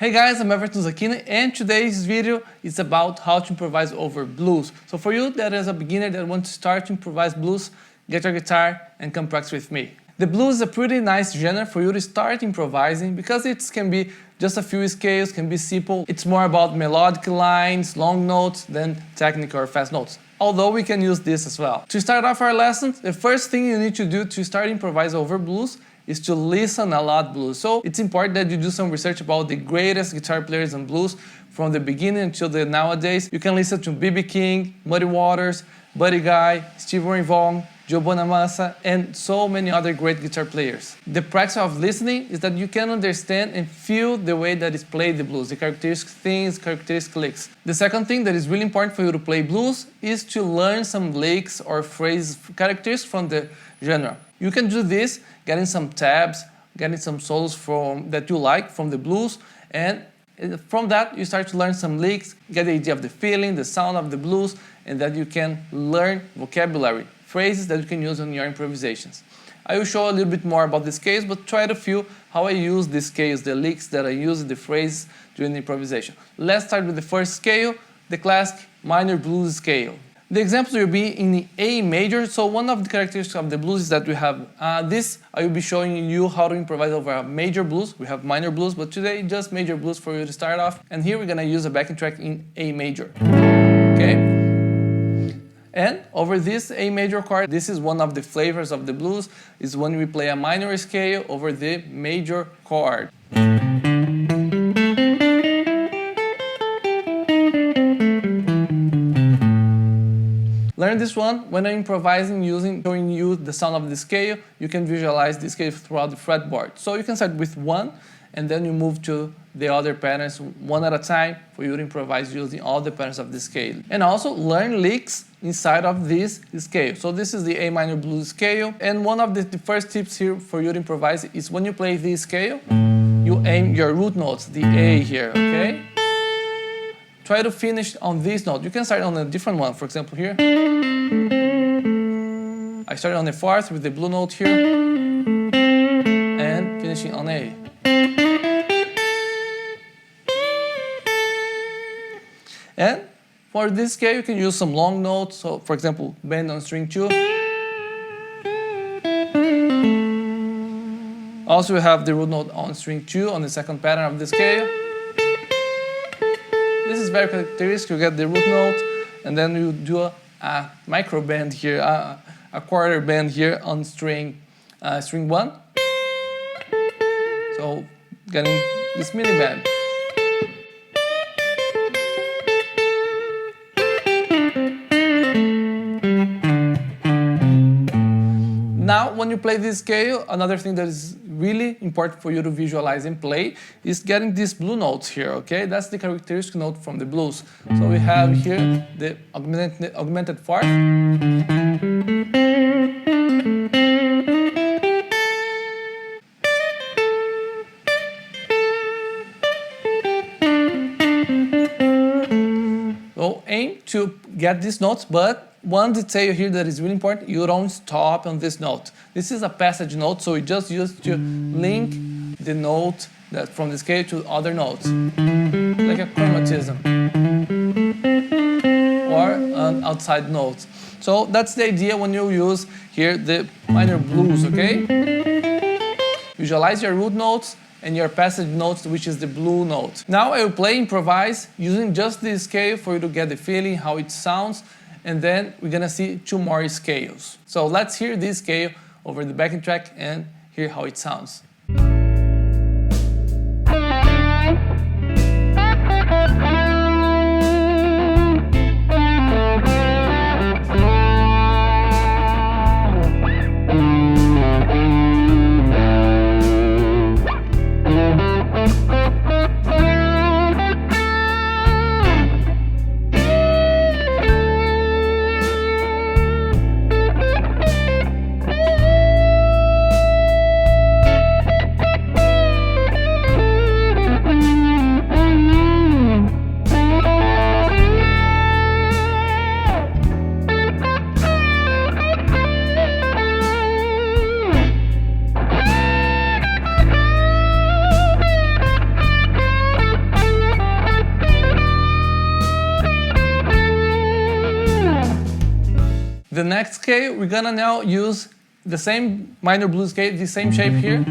Hey guys, I'm Everton Zaquini, and today's video is about how to improvise over blues. So for you that is a beginner that wants to start to improvise blues, get your guitar and come practice with me. The blues is a pretty nice genre for you to start improvising because it can be just a few scales, can be simple. It's more about melodic lines, long notes than technical or fast notes. Although we can use this as well. To start off our lesson, the first thing you need to do to start improvise over blues is to listen a lot blues. So it's important that you do some research about the greatest guitar players in blues from the beginning until the nowadays. You can listen to B.B. King, Muddy Waters, Buddy Guy, Stevie Ray Vaughan, Joe Bonamassa, and so many other great guitar players. The practice of listening is that you can understand and feel the way that is played the blues, the characteristic things, characteristic licks. The second thing that is really important for you to play blues is to learn some licks or phrase characters from the genre. You can do this getting some tabs, getting some solos that you like from the blues, and from that you start to learn some licks, get the idea of the feeling, the sound of the blues, and that you can learn vocabulary, phrases that you can use in your improvisations. I will show a little bit more about this scales, but try to feel how I use these scales, the licks that I use, the phrases during the improvisation. Let's start with the first scale, the classic minor blues scale. The examples will be in the A major, so one of the characteristics of the blues is that we have this. I will be showing you how to improvise over a major blues. We have minor blues, but today just major blues for you to start off. And here we're gonna use a backing track in A major, okay? And over this A major chord, this is one of the flavors of the blues, is when we play a minor scale over the major chord. Learn this one when I'm improvising showing you the sound of the scale. You can visualize the scale throughout the fretboard. So you can start with one and then you move to the other patterns one at a time for you to improvise using all the patterns of the scale. And also learn licks inside of this scale. So this is the A minor blues scale. And one of the first tips here for you to improvise is when you play this scale, you aim your root notes, the A here, okay? Try to finish on this note. You can start on a different one. For example, here. I started on the fourth with the blue note here and finishing on A. And for this scale, you can use some long notes. So, for example, bend on string 2. Also, we have the root note on string 2 on the second pattern of the scale. This is very characteristic. You get the root note, and then you do a micro bend here, a quarter bend here on string 1. So getting this mini bend. Now, when you play this scale, another thing that is really important for you to visualize and play is getting these blue notes here, okay? That's the characteristic note from the blues. So we have here the augmented fourth. So aim to get these notes, but one detail here that is really important, you don't stop on this note. This is a passage note, so we just use to link the note from the scale to other notes, like a chromatism or an outside note. So that's the idea when you use here the minor blues, okay? Visualize your root notes and your passage notes, which is the blue note. Now I will play improvise using just this scale for you to get the feeling, how it sounds, and then we're gonna see two more scales. So let's hear this scale over the backing track and hear how it sounds. The next scale, we're gonna now use the same minor blues scale, the same shape here,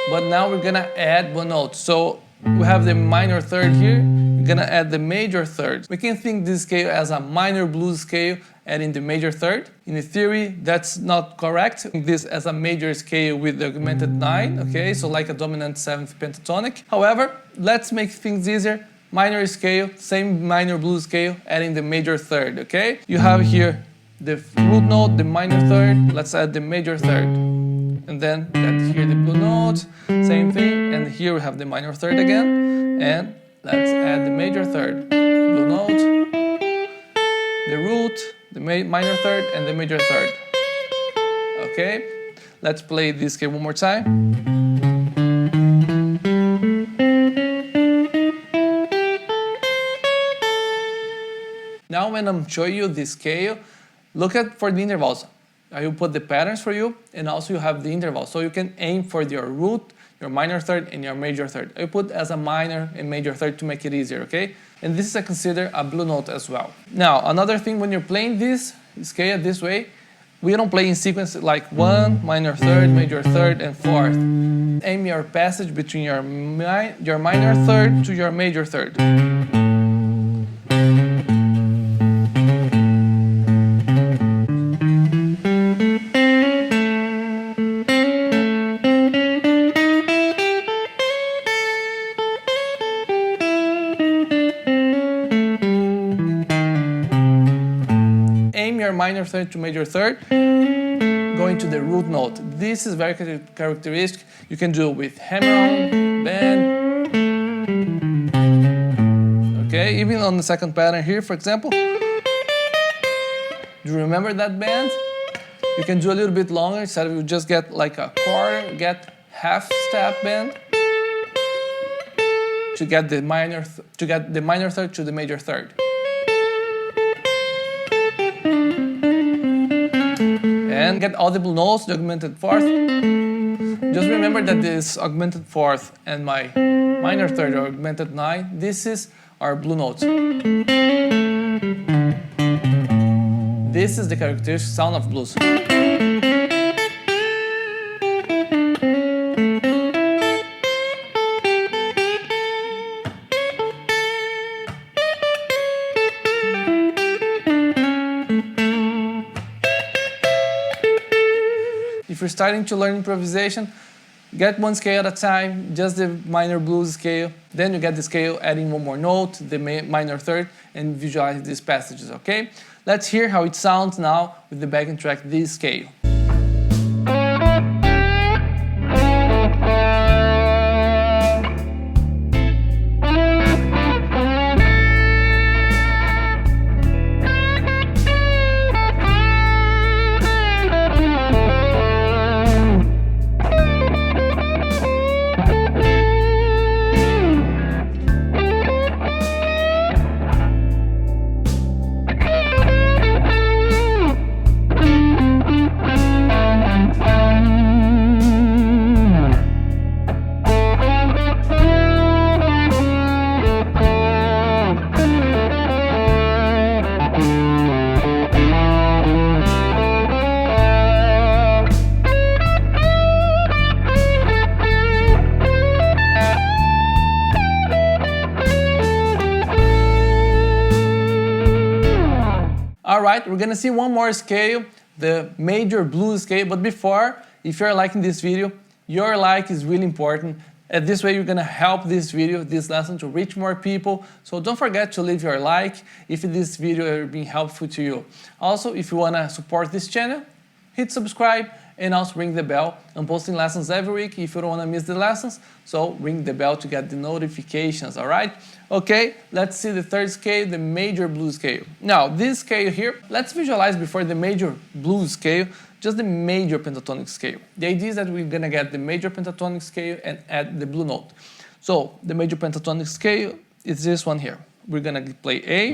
but now we're gonna add one note. So we have the minor third here, we're gonna add the major third. We can think this scale as a minor blues scale adding the major third. In theory, that's not correct. Think this as a major scale with the augmented 9, okay, so like a dominant 7th pentatonic. However, let's make things easier. Minor scale, same minor blues scale, adding the major third, okay? You have here the root note, the minor third, let's add the major third. And then get here the blue note, same thing, and here we have the minor third again, and let's add the major third. Blue note, the root, the minor third, and the major third. Okay, let's play this scale one more time. Now when I'm showing you this scale, look at for the intervals. I will put the patterns for you, and also you have the intervals. So you can aim for your root, your minor third, and your major third. I put as a minor and major third to make it easier, okay? And this is considered a blue note as well. Now, another thing when you're playing this scale this way, we don't play in sequence like 1, minor third, major third, and 4th. Aim your passage between your minor third to your major third. Minor third to major third, going to the root note. This is very characteristic. You can do it with hammer-on, bend. Okay, even on the second pattern here, for example. Do you remember that bend? You can do a little bit longer, instead of you just get like a quarter, get half step bend to get the minor third to the major third. And get all the blue notes, the augmented 4th. Just remember that this augmented 4th and my minor third or augmented 9, this is our blue notes. This is the characteristic sound of blues. If you're starting to learn improvisation, get one scale at a time, just the minor blues scale, then you get the scale adding one more note, the minor third, and visualize these passages, okay? Let's hear how it sounds now with the backing track, this scale. Alright, we're gonna see one more scale, the major blues scale, but before, if you're liking this video, your like is really important. And this way you're gonna help this video, this lesson to reach more people. So don't forget to leave your like if this video is being helpful to you. Also, if you wanna support this channel, hit subscribe and also ring the bell. I'm posting lessons every week if you don't wanna miss the lessons. So ring the bell to get the notifications, alright? Okay, let's see the third scale, the major blues scale. Now, this scale here, let's visualize before the major blues scale, just the major pentatonic scale. The idea is that we're gonna get the major pentatonic scale and add the blue note. So, the major pentatonic scale is this one here. We're gonna play A.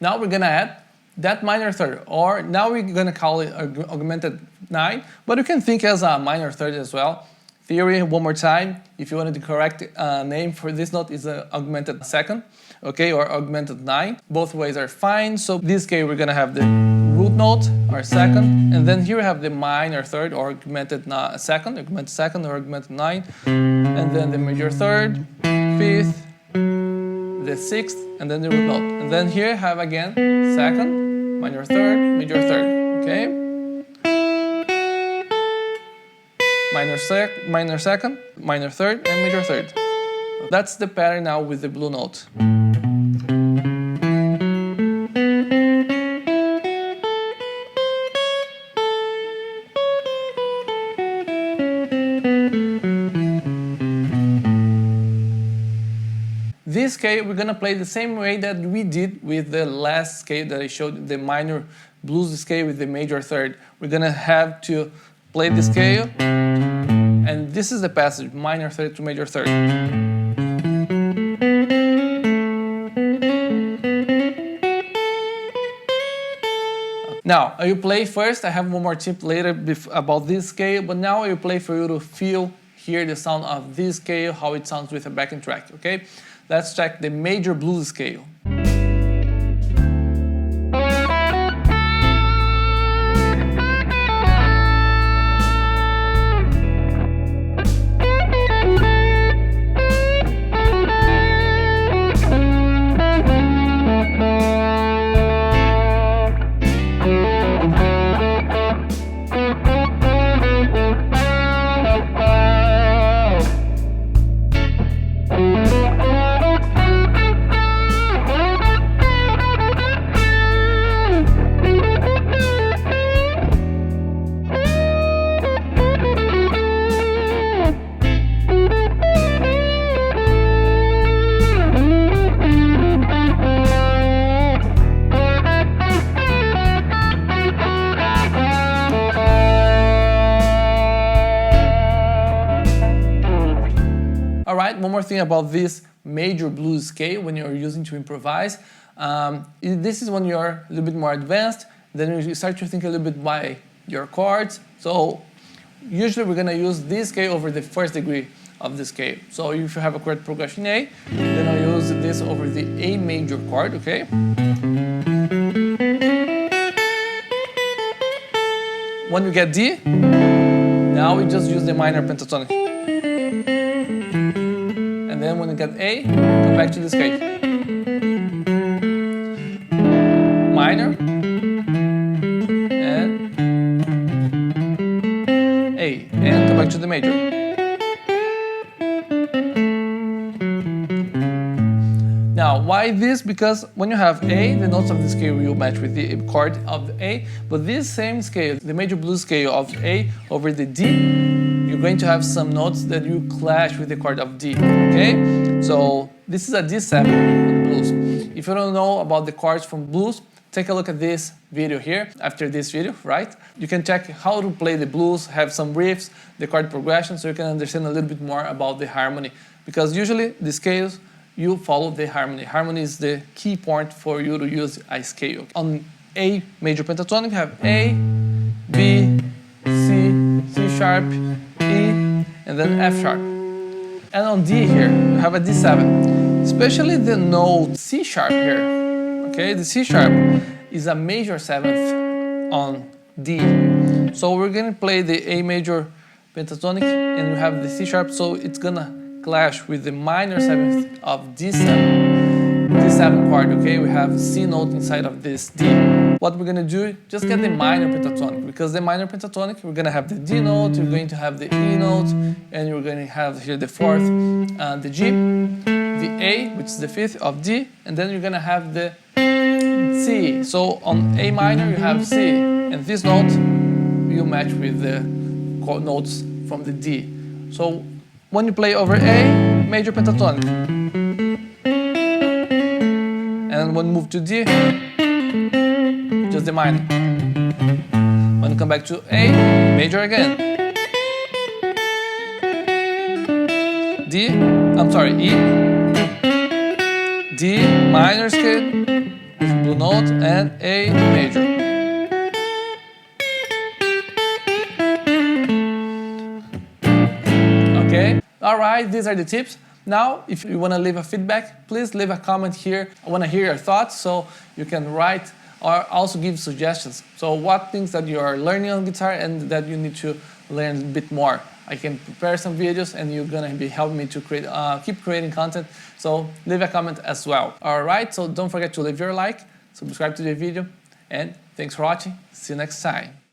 Now we're gonna add that minor third, or now we're gonna call it augmented 9, but you can think as a minor third as well. theory one more time. If you wanted the correct name for this note is augmented second, okay, or augmented 9. Both ways are fine. So this case we're gonna have the root note, our second, and then here we have the minor third, or augmented second, or augmented 9, and then the major third, fifth, the sixth, and then the root note. And then here I have again second, minor third, major third, okay? Minor second, minor third, and major third. That's the pattern now with the blue note. This scale we're gonna play the same way that we did with the last scale that I showed, the minor blues scale with the major third. We're gonna have to play the scale, and this is the passage, minor third to major third. Now, I will play first. I have one more tip later about this scale, but now I will play for you to hear the sound of this scale, how it sounds with a backing track, okay? Let's check the major blues scale. Alright, one more thing about this major blues scale when you're using to improvise. This is when you're a little bit more advanced, then you start to think a little bit by your chords. So usually we're going to use this scale over the first degree of the scale. So if you have a chord progression A, then I'll use this over the A major chord, okay? When we get D, now we just use the minor pentatonic. And then when we get A, come back to this scale. Minor, and A, and come back to the major. Now, why this? Because when you have A, the notes of the scale will match with the chord of the A, but this same scale, the major blues scale of A over the D, you're going to have some notes that you clash with the chord of D, okay? So this is a D7 in blues. If you don't know about the chords from blues, take a look at this video here, after this video, right? You can check how to play the blues, have some riffs, the chord progression, so you can understand a little bit more about the harmony. Because usually the scales, you follow the harmony. Harmony is the key point for you to use a scale. On A major pentatonic, you have A, B, C, C sharp, E, and then F sharp. And on D here, you have a D7. Especially the note C sharp here. Okay, the C sharp is a major 7th on D. So we're gonna play the A major pentatonic, and we have the C sharp, so it's gonna clash with the minor 7th of D7. D7 chord, okay? We have C note inside of this D. What we're gonna do, just get the minor pentatonic, because the minor pentatonic, we're gonna have the D note, you're going to have the E note, and you're going to have here the 4th, the G, the A, which is the 5th of D, and then you're gonna have the C. So on A minor, you have C, and this note will match with the chord notes from the D. So when you play over A, major pentatonic, and when you move to D, just the minor. When you come back to A, major again. D, I'm sorry, E, D, minor scale, with blue note, and A major. Alright, these are the tips. Now, if you want to leave a feedback, please leave a comment here. I want to hear your thoughts, so you can write or also give suggestions. So what things that you are learning on guitar and that you need to learn a bit more. I can prepare some videos and you're gonna be helping me to create, keep creating content. So leave a comment as well. Alright, so don't forget to leave your like, subscribe to the video, and thanks for watching. See you next time.